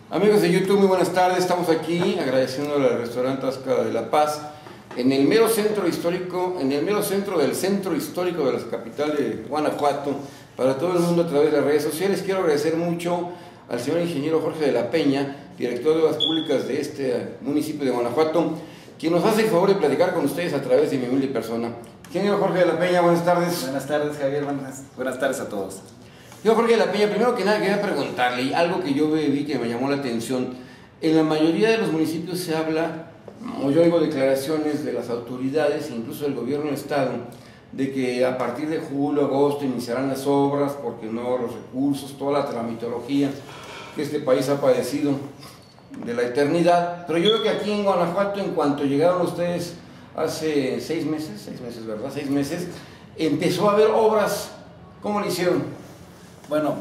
Amigos de YouTube, muy buenas tardes. Estamos aquí agradeciéndole al restaurante Tasca de La Paz, en el mero centro histórico, en el mero centro del centro histórico de la capital de Guanajuato, para todo el mundo a través de las redes sociales. Quiero agradecer mucho al señor ingeniero Jorge de la Peña, director de Obras Públicas de este municipio de Guanajuato, quien nos hace el favor de platicar con ustedes a través de mi humilde persona. Ingeniero Jorge de la Peña, buenas tardes. Buenas tardes, Javier, buenas tardes a todos. Yo, Jorge de la Peña, primero que nada quería preguntarle algo que yo vi que me llamó la atención. En la mayoría de los municipios se habla, o yo oigo declaraciones de las autoridades, incluso del gobierno del estado, de que a partir de julio, agosto iniciarán las obras porque no los recursos, toda la tramitología que este país ha padecido de la eternidad. Pero yo creo que aquí en Guanajuato, en cuanto llegaron ustedes hace 6 meses, ¿verdad? 6 meses, empezó a haber obras. ¿Cómo lo hicieron? Bueno,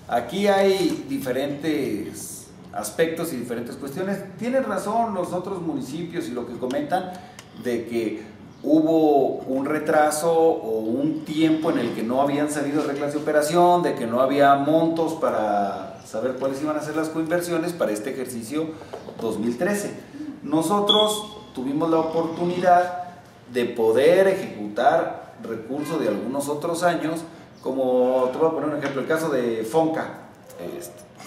aquí hay diferentes aspectos y diferentes cuestiones. Tienen razón los otros municipios y lo que comentan de que hubo un retraso o un tiempo en el que no habían salido reglas de operación, de que no había montos para saber cuáles iban a ser las coinversiones para este ejercicio 2013. Nosotros tuvimos la oportunidad de poder ejecutar recursos de algunos otros años. Como te voy a poner un ejemplo, el caso de Fonca.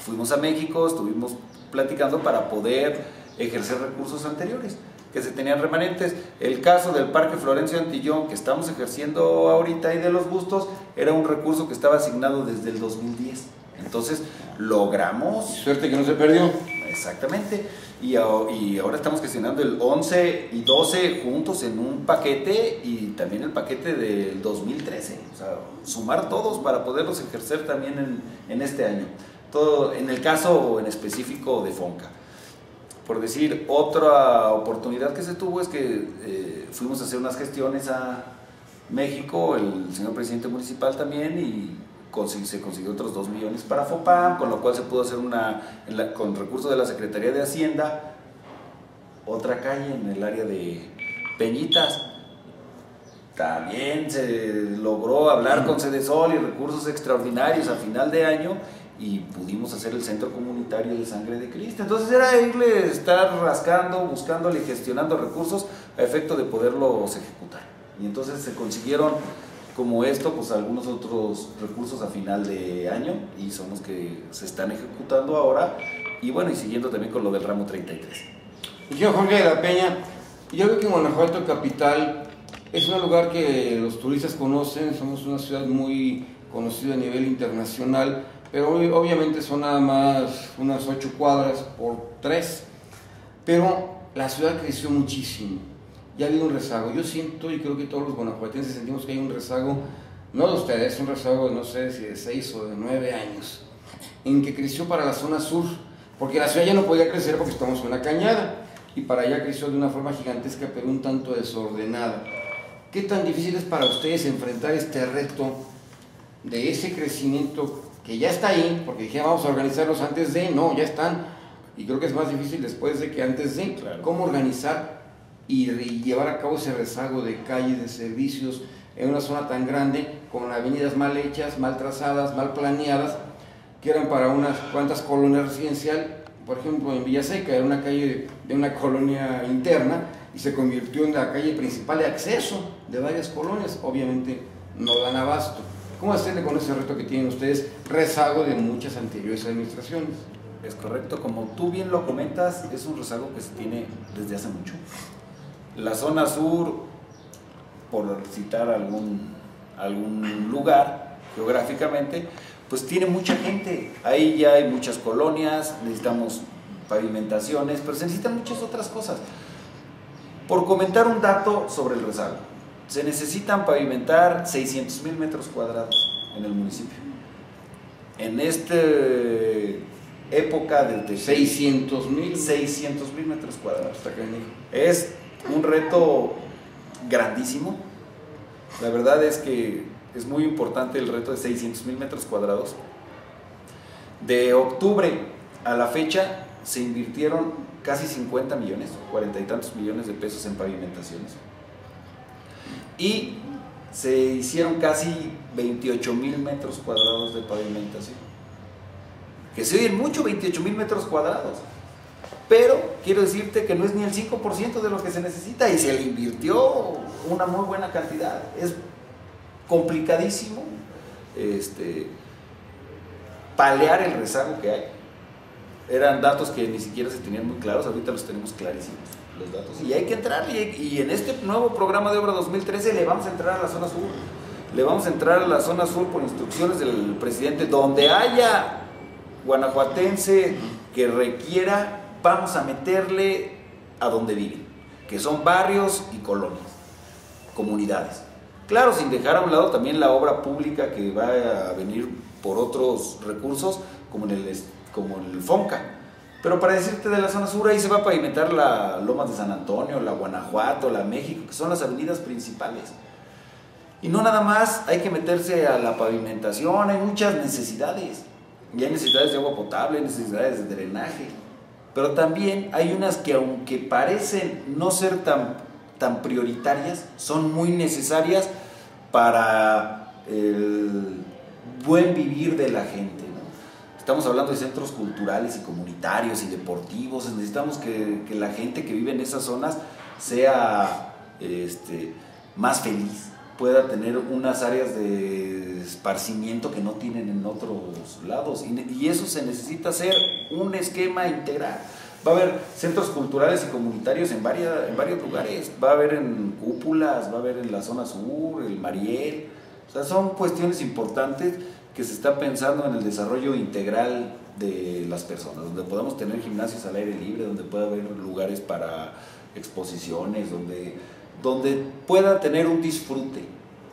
Fuimos a México, estuvimos platicando para poder ejercer recursos anteriores que se tenían remanentes. El caso del Parque Florencio Antillón, que estamos ejerciendo ahorita, y de los Bustos, era un recurso que estaba asignado desde el 2010. Entonces logramos... Suerte que no se perdió. Exactamente. Y ahora estamos gestionando el 11 y 12 juntos en un paquete, y también el paquete del 2013. O sea, sumar todos para poderlos ejercer también en este año. Todo en el caso en específico de Fonca. Por decir, otra oportunidad que se tuvo es que fuimos a hacer unas gestiones a México, el señor presidente municipal también, y se consiguió otros 2 millones para FOPAM, con lo cual se pudo hacer con recursos de la Secretaría de Hacienda, otra calle en el área de Peñitas. También se logró hablar con Sedesol y recursos extraordinarios a final de año, y pudimos hacer el centro comunitario de Sangre de Cristo. Entonces era irle, estar rascando, buscándole y gestionando recursos a efecto de poderlos ejecutar. Y entonces se consiguieron, como esto, pues algunos otros recursos a final de año, y son los que se están ejecutando ahora, y bueno, y siguiendo también con lo del ramo 33. Yo, Jorge de la Peña, yo veo que Guanajuato capital es un lugar que los turistas conocen, somos una ciudad muy conocida a nivel internacional, pero obviamente son nada más unas 8 cuadras por 3, pero la ciudad creció muchísimo. Ya ha habido un rezago. Yo siento, y creo que todos los guanajuatenses sentimos que hay un rezago, no de ustedes, un rezago de no sé si de 6 o de 9 años, en que creció para la zona sur, porque la ciudad ya no podía crecer porque estamos en una cañada, y para allá creció de una forma gigantesca, pero un tanto desordenada. ¿Qué tan difícil es para ustedes enfrentar este reto de ese crecimiento que ya está ahí? Porque dije, vamos a organizarlos antes de, no, ya están, y creo que es más difícil después de que antes de. Claro. ¿Cómo organizar y llevar a cabo ese rezago de calles, de servicios, en una zona tan grande, con avenidas mal hechas, mal trazadas, mal planeadas, que eran para unas cuantas colonias residenciales? Por ejemplo, en Villaseca era una calle de una colonia interna y se convirtió en la calle principal de acceso de varias colonias. Obviamente no dan abasto. ¿Cómo hacerle con ese reto que tienen ustedes, rezago de muchas anteriores administraciones? Es correcto, como tú bien lo comentas, es un rezago que se tiene desde hace mucho. La zona sur, por citar algún lugar geográficamente, pues tiene mucha gente. Ahí ya hay muchas colonias, necesitamos pavimentaciones, pero se necesitan muchas otras cosas. Por comentar un dato sobre el rezago, se necesitan pavimentar 600,000 metros cuadrados en el municipio. En esta época de 600,000 metros cuadrados. Es un reto grandísimo. La verdad es que es muy importante el reto de 600,000 metros cuadrados. De octubre a la fecha se invirtieron casi 50 millones, 40 y tantos millones de pesos en pavimentaciones. Y se hicieron casi 28,000 metros cuadrados de pavimentación. que se oyen mucho, 28,000 metros cuadrados. Pero quiero decirte que no es ni el 5% de lo que se necesita y se le invirtió una muy buena cantidad. Es complicadísimo paliar el rezago que hay. Eran datos que ni siquiera se tenían muy claros, ahorita los tenemos clarísimos, los datos. Y hay que entrar, y en este nuevo programa de obra 2013 le vamos a entrar a la zona sur. Le vamos a entrar a la zona sur por instrucciones del presidente. Donde haya guanajuatense que requiera, vamos a meterle a donde viven, que son barrios y colonias, comunidades. Claro, sin dejar a un lado también la obra pública que va a venir por otros recursos, como el FONCA. Pero para decirte de la zona sur, ahí se va a pavimentar la Lomas de San Antonio, la Guanajuato, la México, que son las avenidas principales. Y no nada más hay que meterse a la pavimentación, hay muchas necesidades. Y hay necesidades de agua potable, hay necesidades de drenaje. Pero también hay unas que, aunque parecen no ser tan prioritarias, son muy necesarias para el buen vivir de la gente, ¿no? Estamos hablando de centros culturales y comunitarios y deportivos. Necesitamos que la gente que vive en esas zonas sea más feliz, pueda tener unas áreas de esparcimiento que no tienen en otros lados, y eso se necesita hacer un esquema integral. Va a haber centros culturales y comunitarios en varios lugares, va a haber en Cúpulas, va a haber en la zona sur, el Mariel. O sea, son cuestiones importantes que se está pensando en el desarrollo integral de las personas, donde podamos tener gimnasios al aire libre, donde pueda haber lugares para exposiciones, donde pueda tener un disfrute.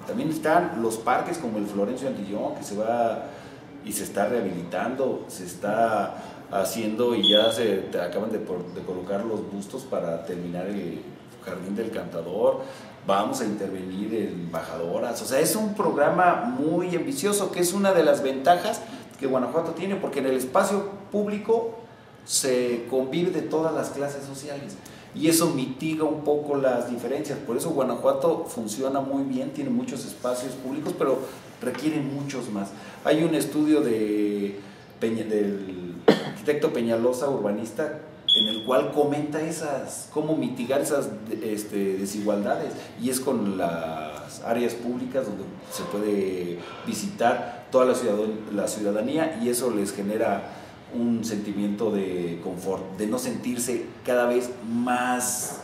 También están los parques como el Florencio Antillón, que se va y se está rehabilitando, se está haciendo, y ya se acaban de colocar los bustos para terminar el Jardín del Cantador. Vamos a intervenir en Bajadoras. O sea, es un programa muy ambicioso, que es una de las ventajas que Guanajuato tiene, porque en el espacio público se convive de todas las clases sociales, y eso mitiga un poco las diferencias. Por eso Guanajuato funciona muy bien, tiene muchos espacios públicos, pero requiere muchos más. Hay un estudio del arquitecto Peñalosa, urbanista, en el cual comenta cómo mitigar esas desigualdades, y es con las áreas públicas donde se puede visitar toda la ciudadanía, y eso les genera un sentimiento de confort, de no sentirse cada vez más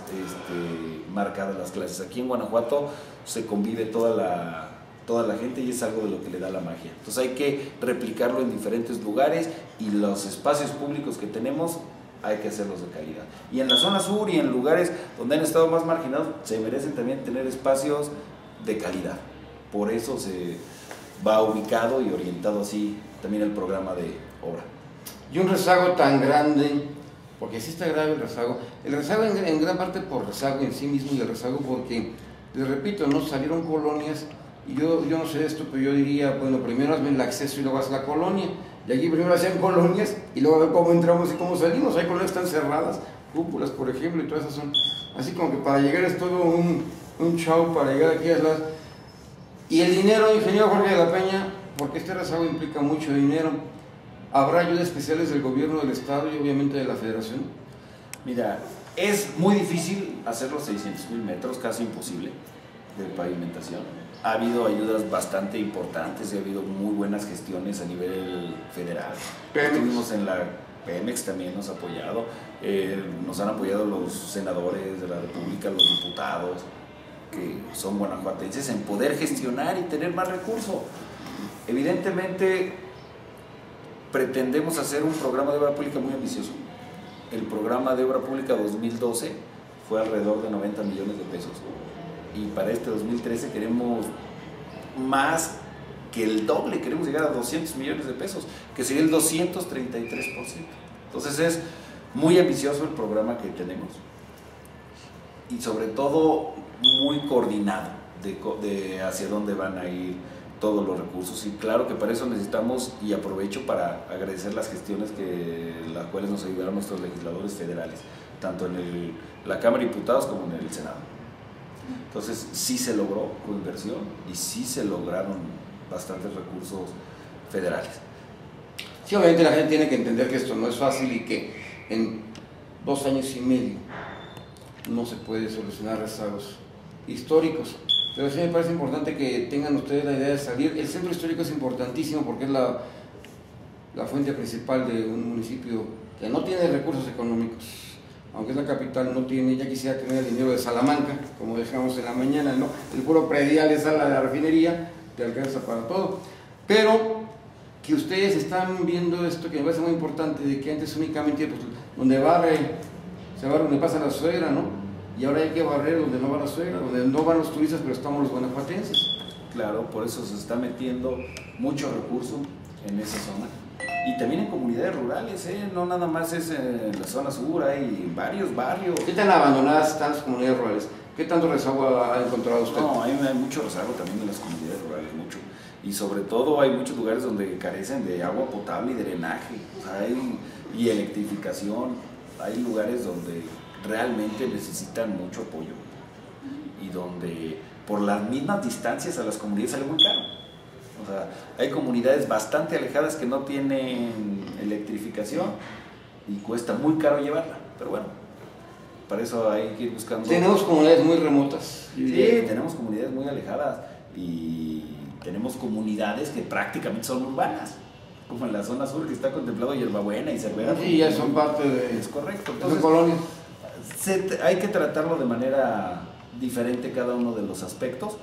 marcadas las clases. Aquí en Guanajuato se convive toda la gente, y es algo de lo que le da la magia. Entonces hay que replicarlo en diferentes lugares, y los espacios públicos que tenemos hay que hacerlos de calidad. Y en la zona sur y en lugares donde han estado más marginados, se merecen también tener espacios de calidad. Por eso se va ubicado y orientado así también el programa de obra. Y un rezago tan grande, porque sí está grave el rezago en gran parte por rezago en sí mismo, y el rezago porque, les repito, no salieron colonias, y yo no sé esto, pero yo diría, bueno, primero hazme el acceso y luego haz la colonia, y aquí primero hacían colonias y luego a ver cómo entramos y cómo salimos. Hay colonias que están cerradas, Cúpulas por ejemplo, y todas esas son, así como que para llegar es todo un show para llegar aquí a las... Y el dinero, ingeniero Jorge de la Peña, porque este rezago implica mucho dinero. ¿Habrá ayudas especiales del gobierno del estado y obviamente de la federación? Mira, es muy difícil hacer los 600,000 metros, casi imposible, de pavimentación. Ha habido ayudas bastante importantes y ha habido muy buenas gestiones a nivel federal. Estuvimos en la Pemex, también nos ha apoyado, nos han apoyado los senadores de la República, los diputados, que son guanajuatenses, en poder gestionar y tener más recursos. Evidentemente, pretendemos hacer un programa de obra pública muy ambicioso. El programa de obra pública 2012 fue alrededor de 90 millones de pesos, y para este 2013 queremos más que el doble, queremos llegar a 200 millones de pesos, que sería el 233%. Entonces es muy ambicioso el programa que tenemos, y sobre todo muy coordinado de hacia dónde van a ir todos los recursos. Y claro que para eso necesitamos, y aprovecho para agradecer las gestiones las cuales nos ayudaron nuestros legisladores federales, tanto en la Cámara de Diputados como en el Senado. Entonces sí se logró con inversión, y sí se lograron bastantes recursos federales. Sí, obviamente la gente tiene que entender que esto no es fácil y que en 2 años y medio no se puede solucionar rezagos históricos. Pero sí me parece importante que tengan ustedes la idea de salir. El centro histórico es importantísimo porque es la fuente principal de un municipio que no tiene recursos económicos, aunque es la capital, no tiene. Ya quisiera tener el dinero de Salamanca, como dejamos en la mañana, ¿no? El puro predial de sala de la refinería te alcanza para todo. Pero que ustedes están viendo esto, que me parece muy importante, de que antes únicamente pues, donde barre, se barre donde pasa la suegra, ¿no? Y ahora hay que barrer donde no va la suegra, donde no van los turistas, pero estamos los guanajuatenses. Claro, por eso se está metiendo mucho recurso en esa zona. Y también en comunidades rurales, no nada más es en la zona sur, hay varios barrios. ¿Qué tan abandonadas están las comunidades rurales? ¿Qué tanto rezago ha encontrado usted? No, hay mucho rezago también en las comunidades rurales, mucho. Y sobre todo hay muchos lugares donde carecen de agua potable y drenaje, o sea, y electrificación. Hay lugares donde realmente necesitan mucho apoyo y donde por las mismas distancias a las comunidades sale muy caro. O sea, hay comunidades bastante alejadas que no tienen electrificación y cuesta muy caro llevarla, pero bueno, para eso hay que ir buscando. Tenemos comunidades muy remotas. Sí, tenemos comunidades muy alejadas y tenemos comunidades que prácticamente son urbanas, como en la zona sur que está contemplado Hierbabuena y Cervera. Sí, ya son parte de... Es correcto. Entonces, son colonias. Hay que tratarlo de manera diferente cada uno de los aspectos,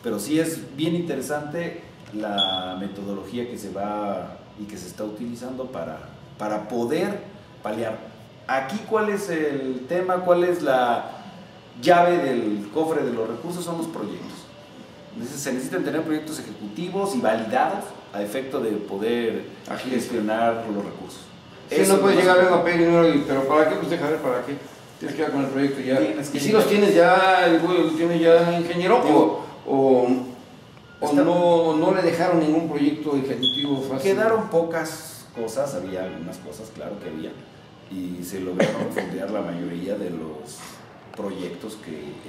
pero sí es bien interesante la metodología que se va y que se está utilizando para poder paliar. Aquí, ¿cuál es el tema? ¿Cuál es la llave del cofre de los recursos? Son los proyectos. Entonces, se necesitan tener proyectos ejecutivos y validados a efecto de poder gestionar los recursos. Sí, no puedes llegar a pedir dinero, pero ¿para qué? Pues deja ver para qué. Tienes que ir con el proyecto ya. Y si los tienes ya, el güey tiene ya ingeniero, o no le dejaron ningún proyecto ejecutivo fácil. Quedaron pocas cosas, había algunas cosas, claro que había, y se lograron fondear la mayoría de los proyectos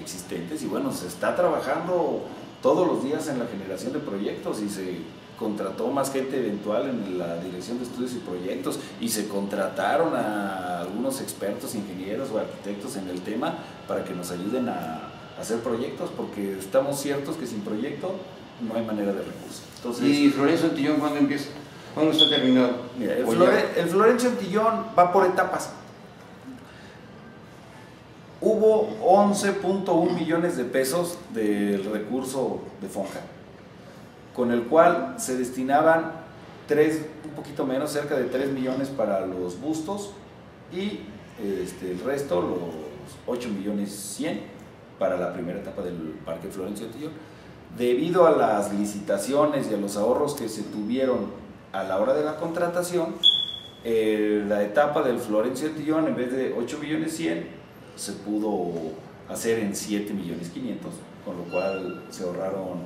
existentes, y bueno, se está trabajando todos los días en la generación de proyectos y se contrató más gente eventual en la dirección de estudios y proyectos y se contrataron a algunos expertos, ingenieros o arquitectos en el tema para que nos ayuden a hacer proyectos, porque estamos ciertos que sin proyecto no hay manera de recursos. Entonces, ¿y Florencio Antillón cuándo empieza? ¿Cuándo está terminado? Mira, el Florencio Antillón va por etapas. Hubo 11.1 millones de pesos del recurso de FONCA, con el cual se destinaban un poquito menos, cerca de 3 millones para los bustos y el resto, los 8 millones 100 para la primera etapa del Parque Florencio Antillón. Debido a las licitaciones y a los ahorros que se tuvieron a la hora de la contratación, la etapa del Florencio Antillón, en vez de 8 millones 100, se pudo hacer en 7 millones 500, con lo cual se ahorraron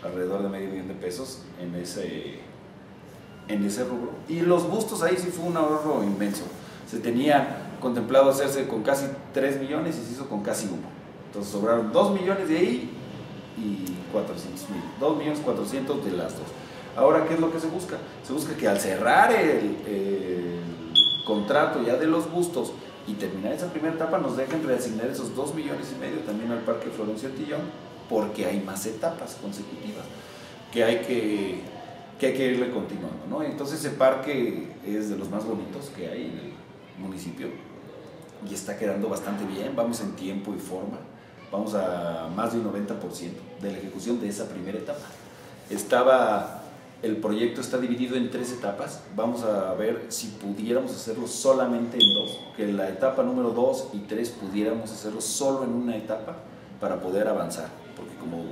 alrededor de medio millón de pesos en ese rubro. Y los bustos, ahí sí fue un ahorro inmenso. Se tenía contemplado hacerse con casi 3 millones y se hizo con casi 1. Entonces sobraron 2 millones de ahí y 400,000, 2 millones 400 de las dos. Ahora, ¿qué es lo que se busca? Se busca que al cerrar el contrato ya de los bustos y terminar esa primera etapa, nos dejen reasignar esos 2 millones y medio también al Parque Florencio Antillón, porque hay más etapas consecutivas que hay que irle continuando, ¿no? Entonces ese parque es de los más bonitos que hay en el municipio y está quedando bastante bien. Vamos en tiempo y forma, vamos a más de un 90% de la ejecución de esa primera etapa. El proyecto está dividido en 3 etapas. Vamos a ver si pudiéramos hacerlo solamente en 2, que la etapa número 2 y 3 pudiéramos hacerlo solo en una etapa para poder avanzar, porque como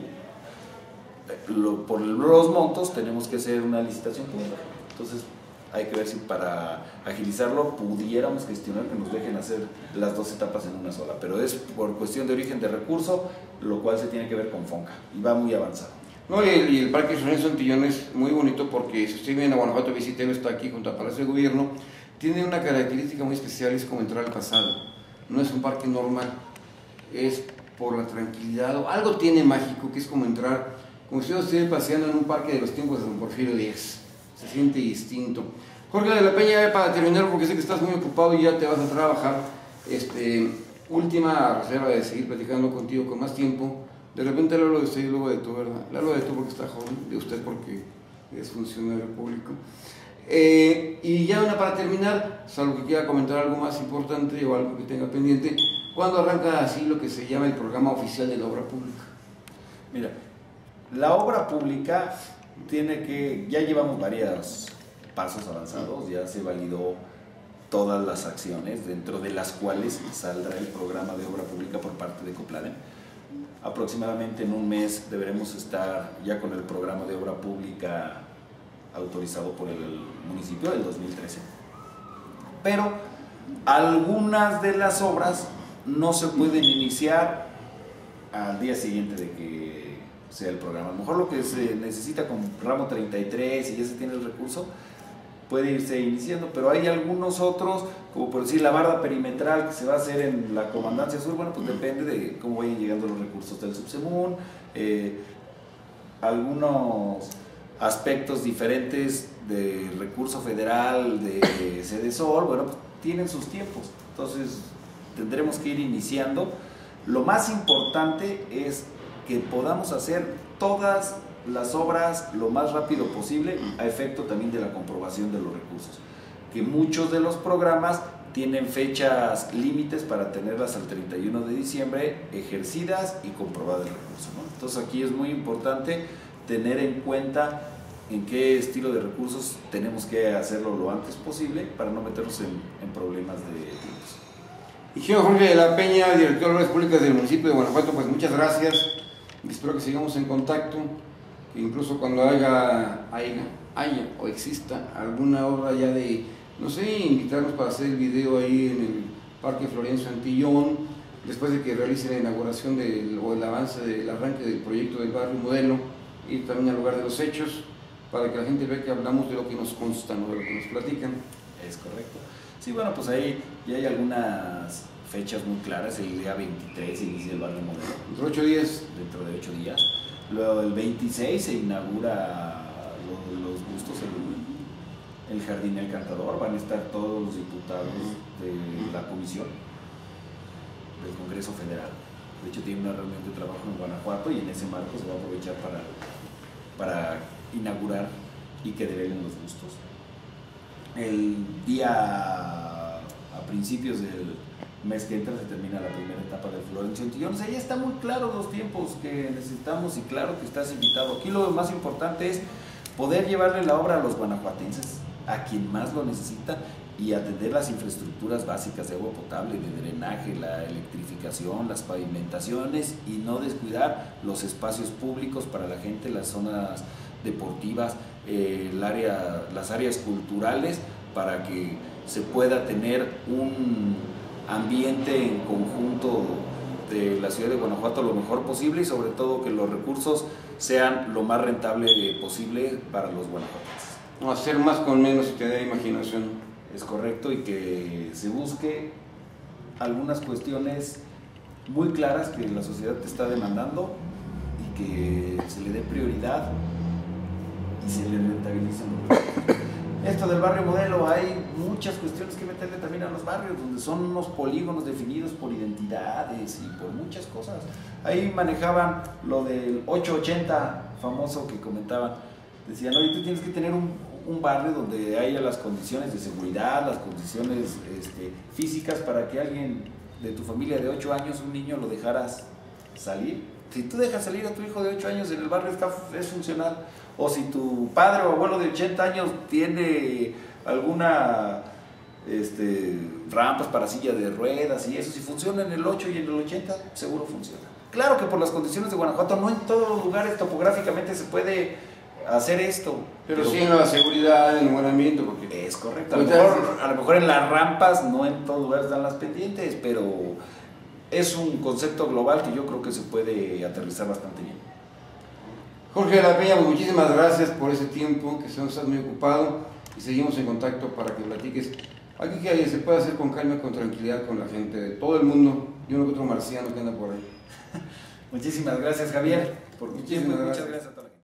por los montos tenemos que hacer una licitación pública. Entonces hay que ver si para agilizarlo pudiéramos gestionar que nos dejen hacer las 2 etapas en una sola, pero es por cuestión de origen de recurso, lo cual se tiene que ver con FONCA y va muy avanzado. No, y el Parque Florencio Antillón es muy bonito porque si usted viene a Guanajuato, visítelo, está aquí junto al Palacio de Gobierno, tiene una característica muy especial, es como entrar al pasado. No es un parque normal, es por la tranquilidad, o algo tiene mágico, que es como entrar, como si yo estuviera paseando en un parque de los tiempos de Don Porfirio Díaz, se siente distinto. Jorge de la Peña, para terminar, porque sé que estás muy ocupado y ya te vas a trabajar, porque sé que estás muy ocupado y ya te vas a trabajar, última reserva de seguir platicando contigo con más tiempo. De repente le hablo de usted y luego de tú, ¿verdad? Le hablo de tú porque está joven, de usted porque es funcionario público. Y ya para terminar, salvo que quiera comentar algo más importante o algo que tenga pendiente, ¿cuándo arranca así lo que se llama el programa oficial de la obra pública? Mira, la obra pública ya llevamos varios pasos avanzados, ya se validó todas las acciones, dentro de las cuales saldrá el programa de obra pública por parte de Copladem. Aproximadamente en un mes deberemos estar ya con el programa de obra pública autorizado por el municipio del 2013. Pero algunas de las obras no se pueden iniciar al día siguiente de que sea el programa. A lo mejor lo que se necesita con ramo 33 y ya se tiene el recurso, puede irse iniciando, pero hay algunos otros, como por decir la barda perimetral que se va a hacer en la Comandancia Sur, bueno, pues depende de cómo vayan llegando los recursos del Subsemun, algunos aspectos diferentes de recurso federal, de Sedesol, bueno, pues tienen sus tiempos, entonces tendremos que ir iniciando. Lo más importante es que podamos hacer todas las obras lo más rápido posible, a efecto también de la comprobación de los recursos, que muchos de los programas tienen fechas límites para tenerlas al 31 de diciembre ejercidas y comprobado el recurso, ¿no? Entonces aquí es muy importante tener en cuenta en qué estilo de recursos tenemos que hacerlo lo antes posible para no meternos en problemas de tiempos. Ingeniero Jorge de la Peña, director de Obras Públicas del municipio de Guanajuato, pues muchas gracias y espero que sigamos en contacto. Incluso cuando haya o exista alguna obra ya de, no sé, invitarnos para hacer el video ahí en el Parque Florencio Antillón, después de que realicen la inauguración o el avance del arranque del proyecto del barrio modelo, ir también al lugar de los hechos, para que la gente vea que hablamos de lo que nos consta, no de lo que nos platican. Es correcto. Sí, bueno, pues ahí ya hay algunas fechas muy claras. El día 23 inicia el barrio modelo. Dentro de 8 días. Dentro de 8 días. Luego el 26 se inaugura los bustos, el Jardín del Cantador. Van a estar todos los diputados de la comisión del Congreso Federal. De hecho tiene una reunión de trabajo en Guanajuato y en ese marco se va a aprovechar para inaugurar y que develen los bustos. El día, a principios del mes que entra, se termina la primera etapa del Florencio Antillón. O sea, ya está muy claro los tiempos que necesitamos y claro que estás invitado. Aquí lo más importante es poder llevarle la obra a los guanajuatenses, a quien más lo necesita, y atender las infraestructuras básicas de agua potable, de drenaje, la electrificación, las pavimentaciones, y no descuidar los espacios públicos para la gente, las zonas deportivas, las áreas culturales, para que se pueda tener un ambiente en conjunto de la ciudad de Guanajuato lo mejor posible, y sobre todo que los recursos sean lo más rentable posible para los guanajuatenses. No, hacer más con menos y tener imaginación. Es correcto, y que se busque algunas cuestiones muy claras que la sociedad te está demandando y que se le dé prioridad y se le rentabilicen los recursos. Esto del barrio modelo, hay muchas cuestiones que meterle también a los barrios, donde son unos polígonos definidos por identidades y por muchas cosas. Ahí manejaban lo del 880 famoso que comentaban. Decían, oye, tú tienes que tener un barrio donde haya las condiciones de seguridad, las condiciones físicas para que alguien de tu familia de 8 años, un niño, lo dejaras salir. Si tú dejas salir a tu hijo de 8 años en el barrio, es funcional. O si tu padre o abuelo de 80 años tiene alguna rampas para silla de ruedas y eso, si funciona en el 8 y en el 80, seguro funciona. Claro que por las condiciones de Guanajuato, no en todos los lugares topográficamente se puede hacer esto. Pero sí en la seguridad, en el buen ambiente, porque... Es correcto. A lo mejor en las rampas, no en todos lugares dan las pendientes, pero es un concepto global que yo creo que se puede aterrizar bastante bien. Jorge de la Peña, pues muchísimas gracias por ese tiempo, que estás muy ocupado, y seguimos en contacto para que platiques. Algo que se puede hacer con calma, con tranquilidad, con la gente de todo el mundo, y uno que otro marciano que anda por ahí. Muchísimas gracias, Javier, por tu tiempo. Muchas gracias a todos.